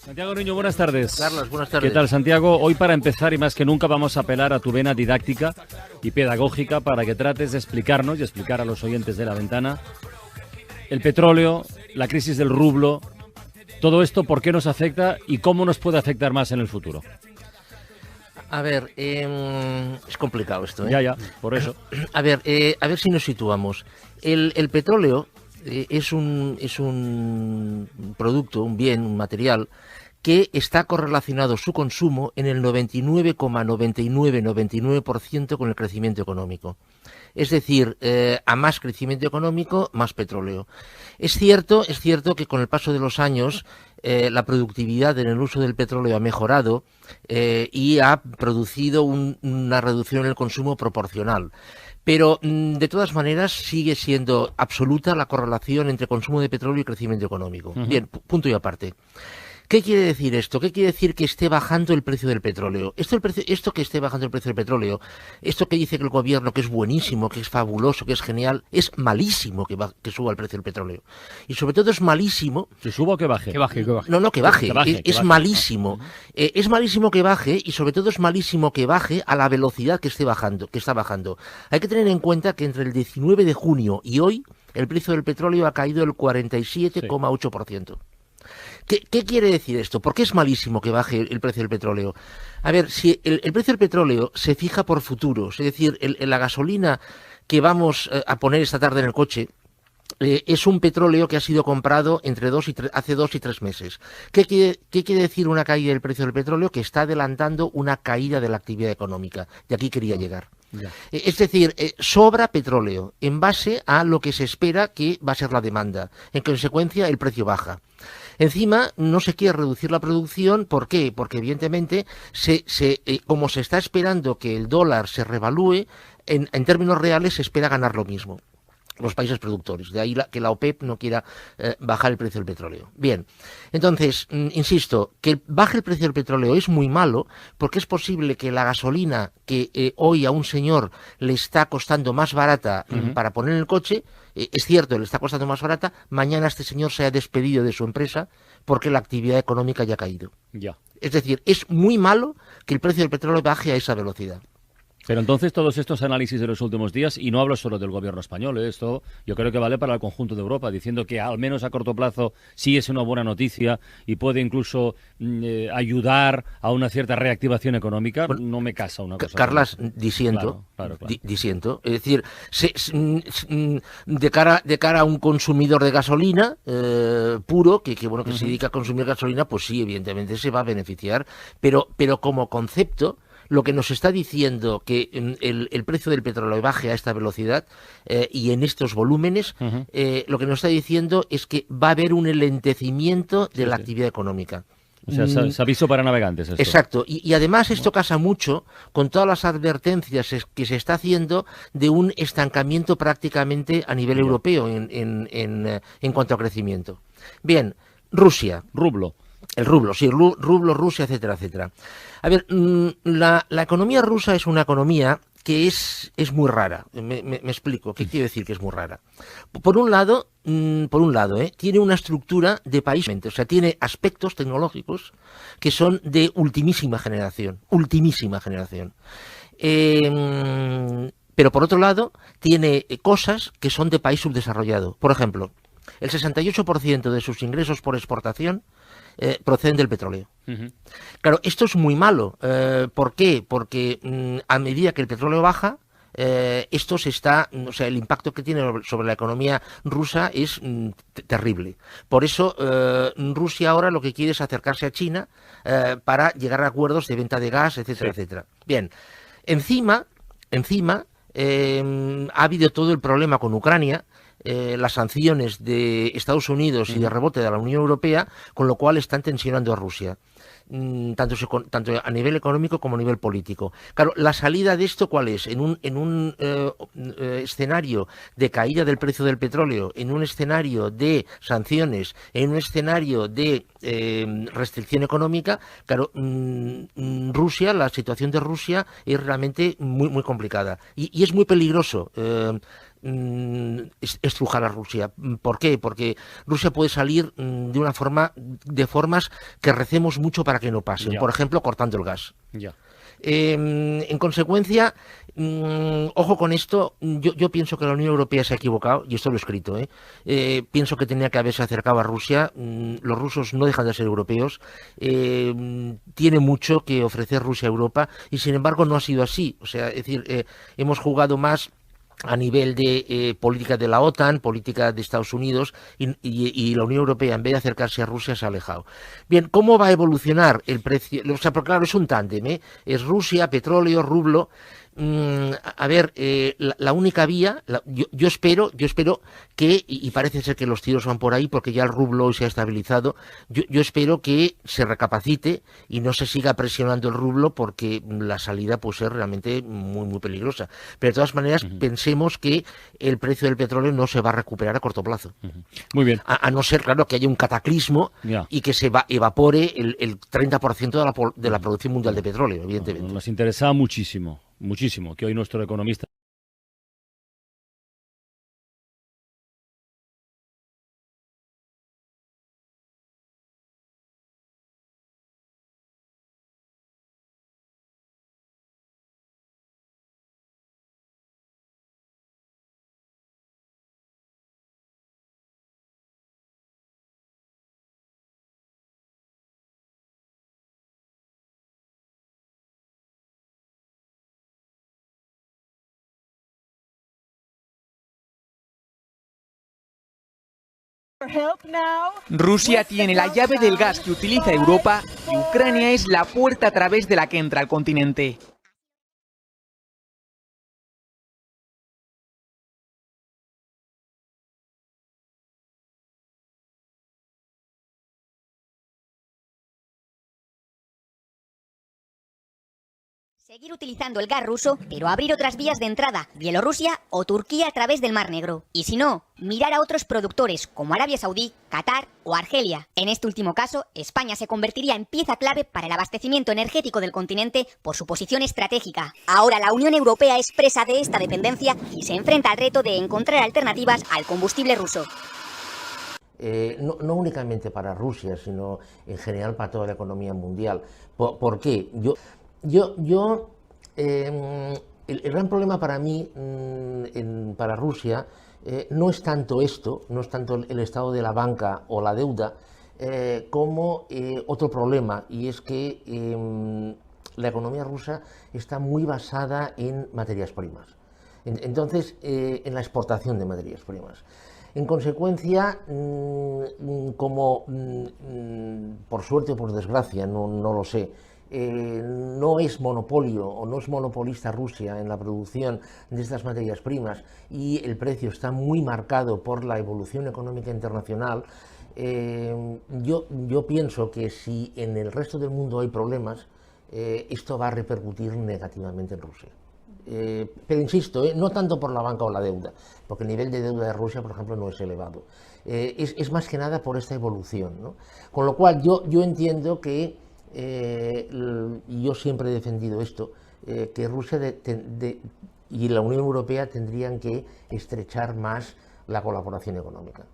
Santiago Niño, buenas tardes. Carlos, buenas tardes. ¿Qué tal, Santiago? Hoy, para empezar y más que nunca, vamos a apelar a tu vena didáctica y pedagógica para que trates de explicarnos y explicar a los oyentes de La Ventana el petróleo, la crisis del rublo, todo esto, por qué nos afecta y cómo nos puede afectar más en el futuro. A ver, es complicado esto, ¿eh? Ya, por eso. A ver si nos situamos. El petróleo es un producto, un bien, un material que está correlacionado su consumo en el 99,99% con el crecimiento económico. Es decir, a más crecimiento económico, más petróleo. Es cierto que con el paso de los años la productividad en el uso del petróleo ha mejorado y ha producido una reducción en el consumo proporcional. Pero, de todas maneras, sigue siendo absoluta la correlación entre consumo de petróleo y crecimiento económico. Bien, punto y aparte. ¿Qué quiere decir esto? ¿Qué quiere decir que esté bajando el precio del petróleo? Esto que esté bajando el precio del petróleo, esto que dice que el gobierno, que es buenísimo, que es fabuloso, que es genial, es malísimo que suba el precio del petróleo. Y sobre todo es malísimo... ¿Que suba o que baje? Que baje. No, que baje. Es malísimo. Es malísimo que baje y sobre todo es malísimo que baje a la velocidad que está bajando. Hay que tener en cuenta que entre el 19 de junio y hoy el precio del petróleo ha caído el 47,8%. ¿Qué quiere decir esto? ¿Por qué es malísimo que baje el precio del petróleo? A ver, si el precio del petróleo se fija por futuros, es decir, la gasolina que vamos a poner esta tarde en el coche es un petróleo que ha sido comprado hace 2 y 3 meses. ¿Qué quiere decir una caída del precio del petróleo? Que está adelantando una caída de la actividad económica. De aquí quería llegar. Ya. Es decir, sobra petróleo en base a lo que se espera que va a ser la demanda. En consecuencia, el precio baja. Encima, no se quiere reducir la producción. ¿Por qué? Porque evidentemente, como se está esperando que el dólar se revalúe, en términos reales se espera ganar lo mismo los países productores. De ahí que la OPEP no quiera bajar el precio del petróleo. Bien, entonces, insisto, que baje el precio del petróleo es muy malo, porque es posible que la gasolina que hoy a un señor le está costando más barata para poner en el coche, es cierto, le está costando más barata, mañana este señor se haya despedido de su empresa porque la actividad económica ya ha caído. Ya. Es decir, es muy malo que el precio del petróleo baje a esa velocidad. Pero entonces todos estos análisis de los últimos días, y no hablo solo del gobierno español, esto yo creo que vale para el conjunto de Europa, diciendo que al menos a corto plazo sí es una buena noticia y puede incluso ayudar a una cierta reactivación económica, bueno, no me casa una cosa. Carlas, disiento. Claro. Disiento. Es decir, de cara a un consumidor de gasolina puro, que se dedica a consumir gasolina, pues sí, evidentemente se va a beneficiar, pero como concepto, lo que nos está diciendo que el precio del petróleo baje a esta velocidad y en estos volúmenes, lo que nos está diciendo es que va a haber un enlentecimiento de la actividad económica. O sea, es aviso para navegantes esto. Exacto, y además esto casa mucho con todas las advertencias que se está haciendo de un estancamiento prácticamente a nivel europeo en cuanto a crecimiento. Bien, Rusia. Rublo. El rublo, sí, rublo, Rusia, etcétera, etcétera. A ver, la economía rusa es una economía que es muy rara. Me explico. ¿Qué quiero decir que es muy rara? Por un lado, tiene una estructura de país, o sea, tiene aspectos tecnológicos que son de ultimísima generación. Pero por otro lado, tiene cosas que son de país subdesarrollado. Por ejemplo, el 68% de sus ingresos por exportación proceden del petróleo. Claro, esto es muy malo. ¿Por qué? Porque a medida que el petróleo baja, el impacto que tiene sobre la economía rusa es terrible. Por eso Rusia ahora lo que quiere es acercarse a China para llegar a acuerdos de venta de gas, etcétera, etcétera. Bien, encima ha habido todo el problema con Ucrania, las sanciones de Estados Unidos y de rebote de la Unión Europea, con lo cual están tensionando a Rusia. tanto a nivel económico como a nivel político. Claro, la salida de esto, ¿cuál es? En un escenario de caída del precio del petróleo, en un escenario de sanciones, en un escenario de restricción económica, claro, Rusia, la situación de Rusia es realmente muy, muy complicada y es muy peligroso. estrujar a Rusia. ¿Por qué? Porque Rusia puede salir de formas que recemos mucho para que no pasen. Ya. Por ejemplo, cortando el gas. Ya. En consecuencia, ojo con esto, yo pienso que la Unión Europea se ha equivocado, y esto lo he escrito, pienso que tenía que haberse acercado a Rusia. Los rusos no dejan de ser europeos, tiene mucho que ofrecer Rusia a Europa, y sin embargo no ha sido así. O sea, es decir, hemos jugado más a nivel de política de la OTAN, política de Estados Unidos, y la Unión Europea, en vez de acercarse a Rusia, se ha alejado. Bien, ¿cómo va a evolucionar el precio? O sea, porque claro, es un tándem, es Rusia, petróleo, rublo. A ver, la única vía, yo espero que, y parece ser que los tiros van por ahí porque ya el rublo hoy se ha estabilizado, yo espero que se recapacite y no se siga presionando el rublo, porque la salida puede ser realmente muy, muy peligrosa. Pero de todas maneras, pensemos que el precio del petróleo no se va a recuperar a corto plazo. Muy bien. A no ser, claro, que haya un cataclismo y que se evapore el 30% de la producción mundial de petróleo, evidentemente. Nos interesa muchísimo que hoy nuestro economista Rusia tiene la llave del gas que utiliza Europa y Ucrania es la puerta a través de la que entra al continente. Seguir utilizando el gas ruso, pero abrir otras vías de entrada, Bielorrusia o Turquía a través del Mar Negro. Y si no, mirar a otros productores como Arabia Saudí, Qatar o Argelia. En este último caso, España se convertiría en pieza clave para el abastecimiento energético del continente por su posición estratégica. Ahora la Unión Europea es presa de esta dependencia y se enfrenta al reto de encontrar alternativas al combustible ruso. No únicamente para Rusia, sino en general para toda la economía mundial. ¿Por qué? El gran problema para mí, para Rusia, no es tanto esto, no es tanto el estado de la banca o la deuda, como otro problema, y es que la economía rusa está muy basada en materias primas. Entonces, en la exportación de materias primas. En consecuencia, como por suerte o por desgracia, no lo sé, no es monopolio o no es monopolista Rusia en la producción de estas materias primas, y el precio está muy marcado por la evolución económica internacional, yo pienso que si en el resto del mundo hay problemas, esto va a repercutir negativamente en Rusia. Pero insisto, no tanto por la banca o la deuda, porque el nivel de deuda de Rusia, por ejemplo, no es elevado. Es más que nada por esta evolución, ¿no? Con lo cual yo entiendo que, y yo siempre he defendido esto, que Rusia y la Unión Europea tendrían que estrechar más la colaboración económica.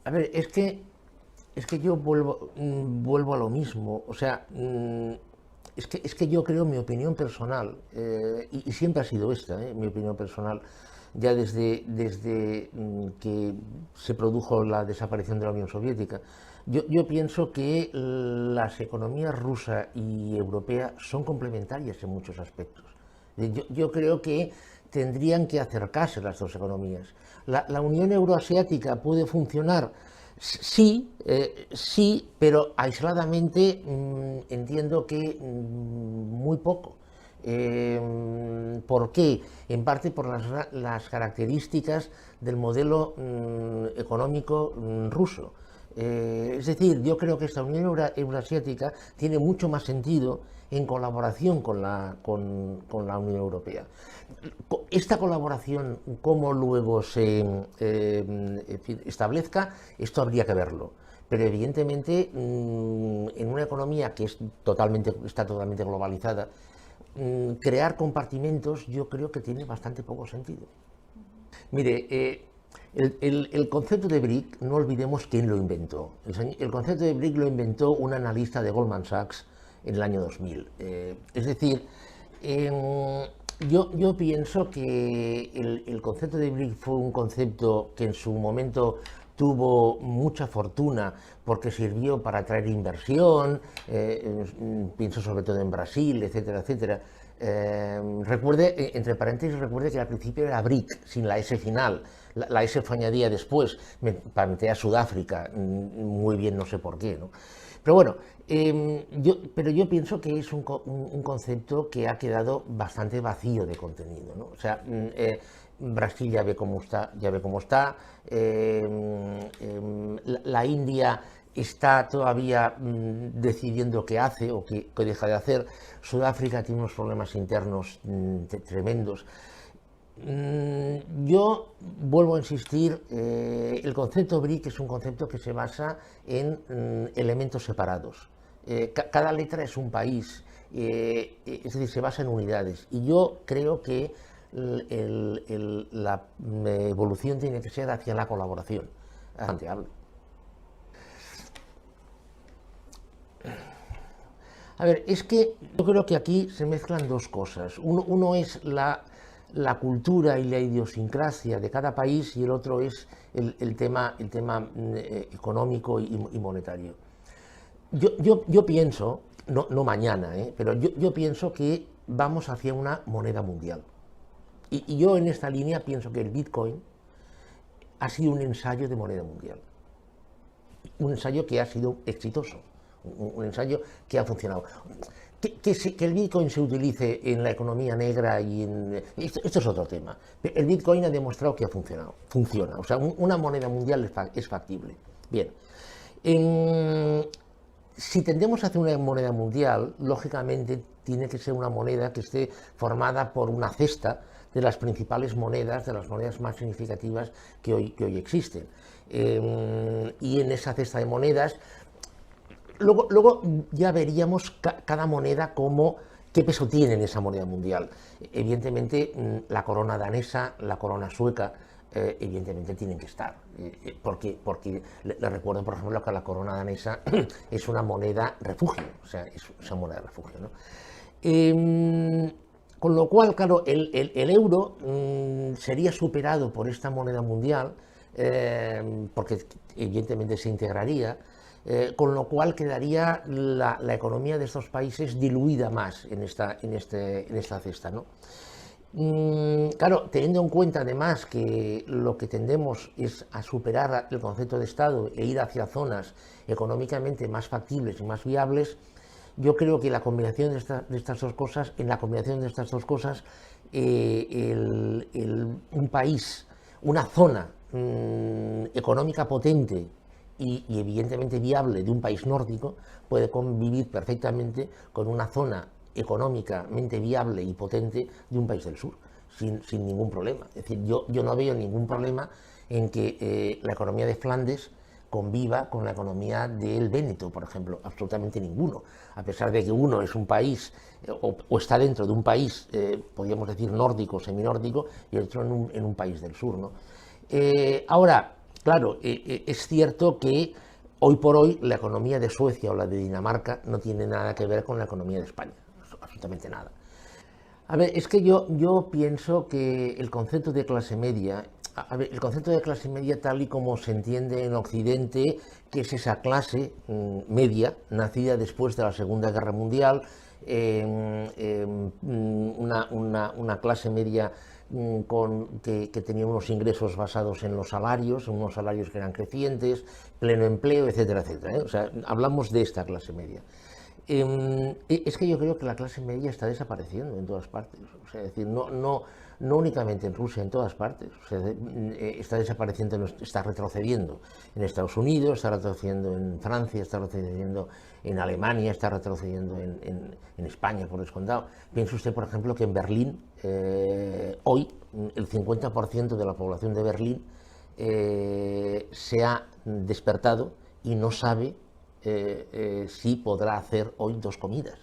A ver, es que yo vuelvo a lo mismo. O sea, es que yo creo, mi opinión personal, y siempre ha sido esta, mi opinión personal, ya desde que se produjo la desaparición de la Unión Soviética. Yo pienso que las economías rusa y europea son complementarias en muchos aspectos. Yo creo que tendrían que acercarse las dos economías. La Unión Euroasiática puede funcionar, sí, pero aisladamente entiendo que muy poco. ¿Por qué? En parte por las características del modelo económico ruso. Es decir, yo creo que esta Unión Euroasiática tiene mucho más sentido en colaboración con la Unión Europea. Esta colaboración, cómo luego se establezca, esto habría que verlo. Pero evidentemente, en una economía que está totalmente globalizada, crear compartimentos yo creo que tiene bastante poco sentido. Mire, el concepto de BRIC, no olvidemos quién lo inventó. El concepto de BRIC lo inventó un analista de Goldman Sachs en el año 2000. Es decir, yo pienso que el concepto de BRIC fue un concepto que en su momento tuvo mucha fortuna porque sirvió para atraer inversión, pienso sobre todo en Brasil, etcétera, etcétera. Recuerde, entre paréntesis, recuerde que al principio era BRIC, sin la S final. La S fue añadida después, para meter a Sudáfrica, muy bien, no sé por qué, ¿no? Pero bueno, yo pienso que es un concepto que ha quedado bastante vacío de contenido, ¿no? O sea, Brasil ya ve cómo está, la India está todavía decidiendo qué hace o qué deja de hacer. Sudáfrica tiene unos problemas internos tremendos. Yo vuelvo a insistir, el concepto BRIC es un concepto que se basa en elementos separados. Cada letra es un país, es decir, se basa en unidades. Y yo creo que la evolución tiene que ser hacia la colaboración. A ver, es que yo creo que aquí se mezclan dos cosas. Uno es la cultura y la idiosincrasia de cada país y el otro es el tema económico y monetario. Yo pienso, no mañana, pero yo pienso que vamos hacia una moneda mundial. Y yo en esta línea pienso que el Bitcoin ha sido un ensayo de moneda mundial. Un ensayo que ha sido exitoso, un ensayo que ha funcionado. Que el Bitcoin se utilice en la economía negra y esto es otro tema. El Bitcoin ha demostrado que ha funcionado, funciona. O sea, una moneda mundial es factible. Bien. Si tendemos hacia una moneda mundial, lógicamente tiene que ser una moneda que esté formada por una cesta de las principales monedas, de las monedas más significativas que hoy existen. Y en esa cesta de monedas, luego ya veríamos cada moneda qué peso tiene en esa moneda mundial. Evidentemente, la corona danesa, la corona sueca, evidentemente tienen que estar. Porque le recuerdo, por ejemplo, que la corona danesa es una moneda refugio, o sea, es una moneda refugio, ¿no? Con lo cual, claro, el euro sería superado por esta moneda mundial, porque evidentemente se integraría, con lo cual quedaría la economía de estos países diluida más en esta cesta, ¿no? Claro, teniendo en cuenta además que lo que tendemos es a superar el concepto de Estado e ir hacia zonas económicamente más factibles y más viables, yo creo que la combinación de estas dos cosas, un país, una zona económica potente y evidentemente viable de un país nórdico puede convivir perfectamente con una zona económicamente viable y potente de un país del sur, sin ningún problema. Es decir, yo no veo ningún problema en que la economía de Flandes conviva con la economía del Véneto, por ejemplo, absolutamente ninguno, a pesar de que uno es un país o está dentro de un país, podríamos decir nórdico, seminórdico, y el otro en un país del sur, ¿no? Ahora, claro, es cierto que hoy por hoy la economía de Suecia o la de Dinamarca no tiene nada que ver con la economía de España, absolutamente nada. A ver, es que yo pienso que el concepto de clase media, el concepto de clase media tal y como se entiende en Occidente, que es esa clase media nacida después de la Segunda Guerra Mundial, una clase media que tenía unos ingresos basados en los salarios, unos salarios que eran crecientes, pleno empleo, etcétera, etcétera, ¿eh? O sea, hablamos de esta clase media. Es que yo creo que la clase media está desapareciendo en todas partes. O sea, es decir, no únicamente en Rusia, en todas partes. O sea, está desapareciendo, está retrocediendo en Estados Unidos, está retrocediendo en Francia, está retrocediendo en Alemania, está retrocediendo en España, por descontado. Piense usted, por ejemplo, que en Berlín, hoy, el 50% de la población de Berlín se ha despertado y no sabe si podrá hacer hoy 2 comidas.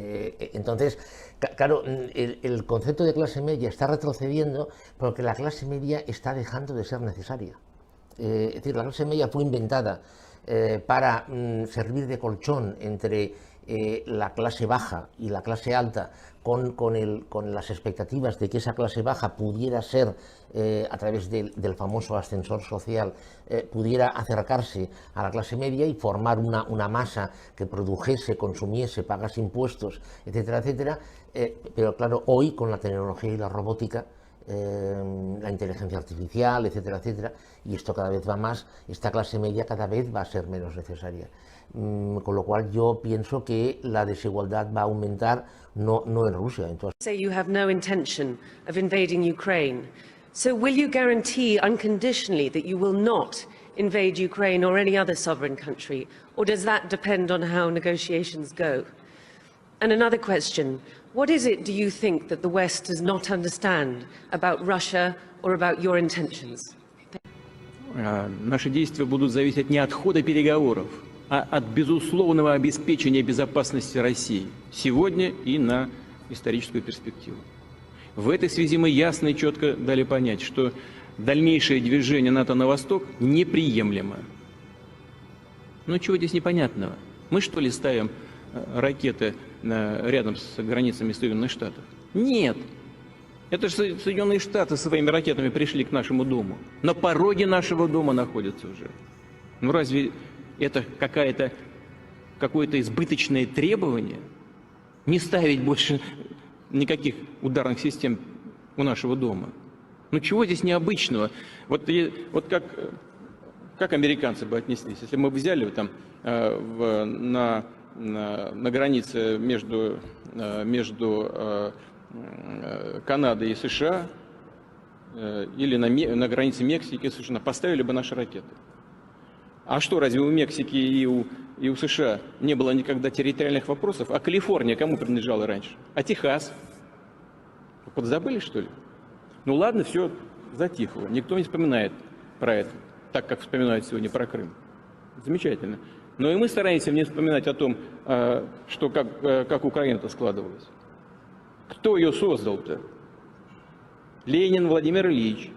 Entonces, claro, el concepto de clase media está retrocediendo porque la clase media está dejando de ser necesaria. Es decir, la clase media fue inventada para servir de colchón entre la clase baja y la clase alta, con las expectativas de que esa clase baja pudiera ser, a través del famoso ascensor social, pudiera acercarse a la clase media y formar una masa que produjese, consumiese, pagase impuestos, etcétera, etcétera. Pero claro, hoy con la tecnología y la robótica, la inteligencia artificial, etcétera, etcétera, y esto cada vez va más, esta clase media cada vez va a ser menos necesaria. Con lo cual yo pienso que la desigualdad va a aumentar, no en Rusia. Entonces, say you have no intention of invading Ukraine. So will you guarantee unconditionally that you will not invade Ukraine or any other sovereign country, or does that depend on how negotiations go? And another question, what is it, do you think, that the West does not understand about Russia or about your intentions? Наши действия будут зависеть не от хода переговоров, а от безусловного обеспечения безопасности России сегодня и на историческую перспективу. В этой связи мы ясно и четко дали понять, что дальнейшее движение НАТО на восток неприемлемо. Ну чего здесь непонятного? Мы что ли ставим ракеты рядом с границами Соединенных Штатов? Нет. Это же Соединенные Штаты своими ракетами пришли к нашему дому. На пороге нашего дома находятся уже. Ну разве это какое-то избыточное требование? Не ставить больше никаких ударных систем у нашего дома. Ну чего здесь необычного? Вот как американцы бы отнеслись, если мы взяли там на границе между Канадой и США или на границе Мексики и США, поставили бы наши ракеты. А что, разве у Мексики и у США не было никогда территориальных вопросов? А Калифорния кому принадлежала раньше? А Техас? Вы подзабыли, что ли? Ну ладно, все затихло. Никто не вспоминает про это, так как вспоминают сегодня про Крым. Замечательно. Но и мы стараемся не вспоминать о том, что как Украина-то складывалась. Кто ее создал-то? Ленин Владимир Ильич,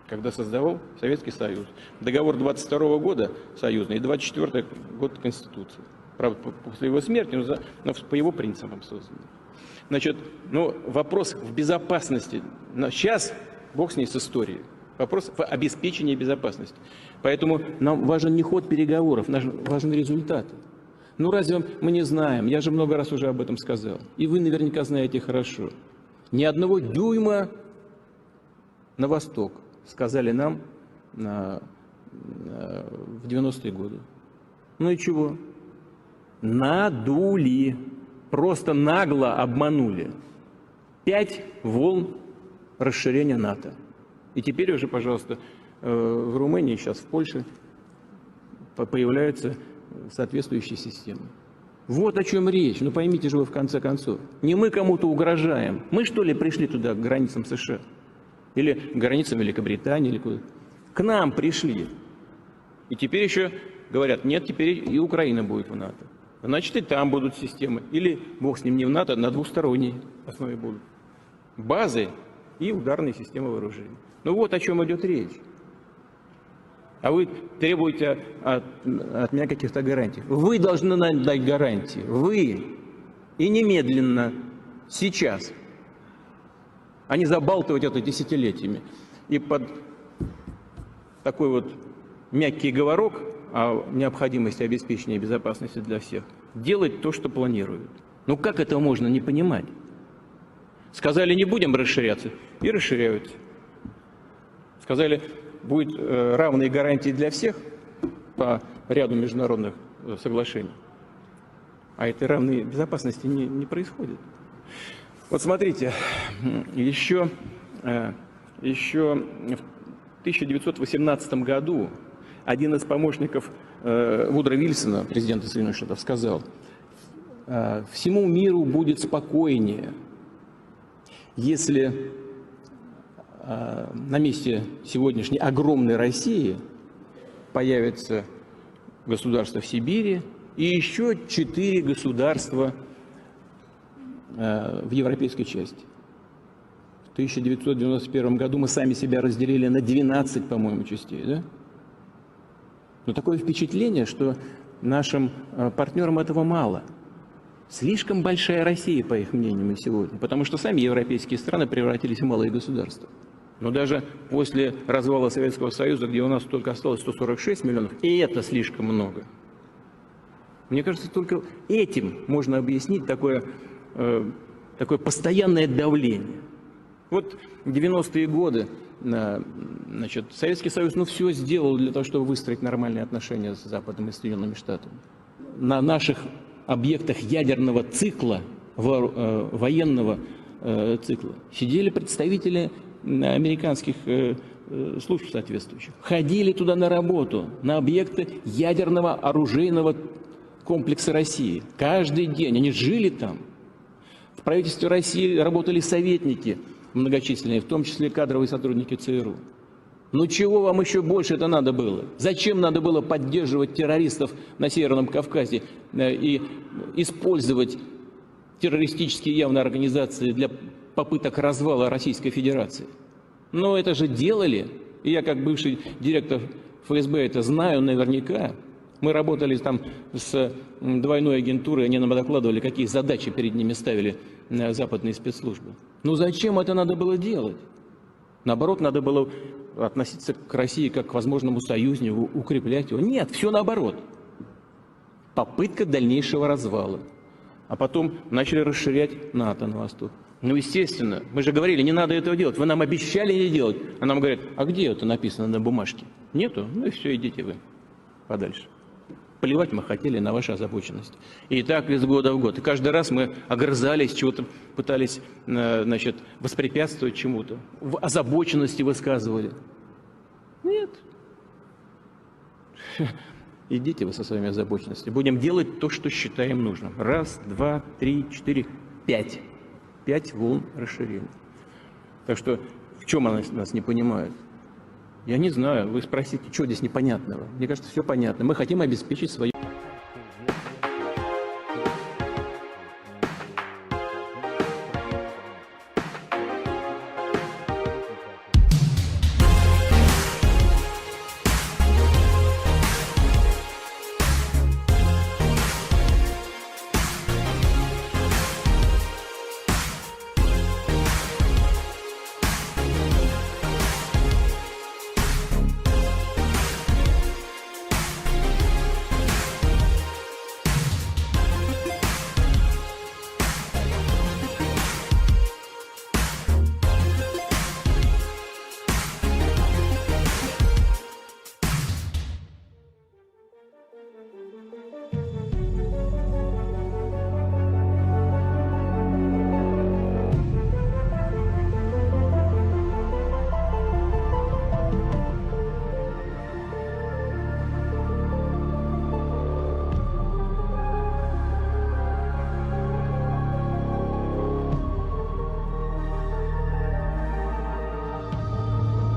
когда создавал Советский Союз. Договор 22 года союзный и 24 год Конституции. Правда, после его смерти, но по его принципам созданы. Значит, ну, вопрос в безопасности. Сейчас, бог с ней, с историей. Вопрос в обеспечении безопасности. Поэтому нам важен не ход переговоров, важен результат. Ну разве мы не знаем? Я же много раз уже об этом сказал. И вы наверняка знаете хорошо. Ни одного дюйма на восток, сказали нам в 90-е годы. Ну и чего? Надули. Просто нагло обманули. 5 волн расширения НАТО. И теперь уже, пожалуйста, в Румынии, сейчас в Польше появляются соответствующие системы. Вот о чем речь. Ну поймите же вы в конце концов. Не мы кому-то угрожаем. Мы что ли пришли туда, к границам США? Или к границам Великобритании, или куда? К нам пришли. И теперь еще говорят, нет, теперь и Украина будет в НАТО. Значит, и там будут системы. Или, бог с ним, не в НАТО, на двусторонней основе будут. Базы и ударные системы вооружений. Ну вот о чем идет речь. А вы требуете от меня каких-то гарантий. Вы должны нам дать гарантии. Вы. И немедленно. Сейчас. А не забалтывать это десятилетиями. И под такой вот мягкий говорок о необходимости обеспечения безопасности для всех делать то, что планируют. Ну как это можно не понимать? Сказали, не будем расширяться, и расширяются. Сказали, будет равные гарантии для всех по ряду международных соглашений. А этой равной безопасности не происходит. Вот смотрите, еще в 1918 году один из помощников Вудро Вильсона, президента Соединенных Штатов, сказал: всему миру будет спокойнее, если на месте сегодняшней огромной России появится государство в Сибири и еще 4 государства в европейской части. В 1991 году мы сами себя разделили на 12, по-моему, частей, да? Но такое впечатление, что нашим партнерам этого мало. Слишком большая Россия, по их мнению, сегодня, потому что сами европейские страны превратились в малые государства. Но даже после развала Советского Союза, где у нас только осталось 146 миллионов, и это слишком много. Мне кажется, только этим можно объяснить такое постоянное давление. Вот 90-е годы, значит, Советский Союз все сделал для того, чтобы выстроить нормальные отношения с Западом и Соединенными Штатами. На наших объектах ядерного цикла, военного цикла, сидели представители американских служб соответствующих. Ходили туда на работу, на объекты ядерного оружейного комплекса России. Каждый день они жили там. В правительстве России работали советники многочисленные, в том числе кадровые сотрудники ЦРУ. Ну чего вам еще больше это надо было? Зачем надо было поддерживать террористов на Северном Кавказе и использовать террористические явные организации для попыток развала Российской Федерации? Но это же делали, и я как бывший директор ФСБ это знаю наверняка. Мы работали там с двойной агентурой, они нам докладывали, какие задачи перед ними ставили западные спецслужбы. Ну зачем это надо было делать? Наоборот, надо было относиться к России как к возможному союзнику, укреплять его. Нет, все наоборот. Попытка дальнейшего развала. А потом начали расширять НАТО на восток. Ну, естественно, мы же говорили, не надо этого делать. Вы нам обещали не делать. А нам говорят, а где это написано на бумажке? Нету? Ну и все, идите вы подальше. Плевать мы хотели на вашу озабоченность. И так из года в год. И каждый раз мы огрызались, чего-то пытались, значит, воспрепятствовать чему-то. В озабоченности высказывали. Нет. Идите вы со своими озабоченностями. Будем делать то, что считаем нужным. 1, 2, 3, 4, 5. 5 волн расширения. Так что в чем нас не понимают? Я не знаю. Вы спросите, что здесь непонятного? Мне кажется, все понятно. Мы хотим обеспечить свою...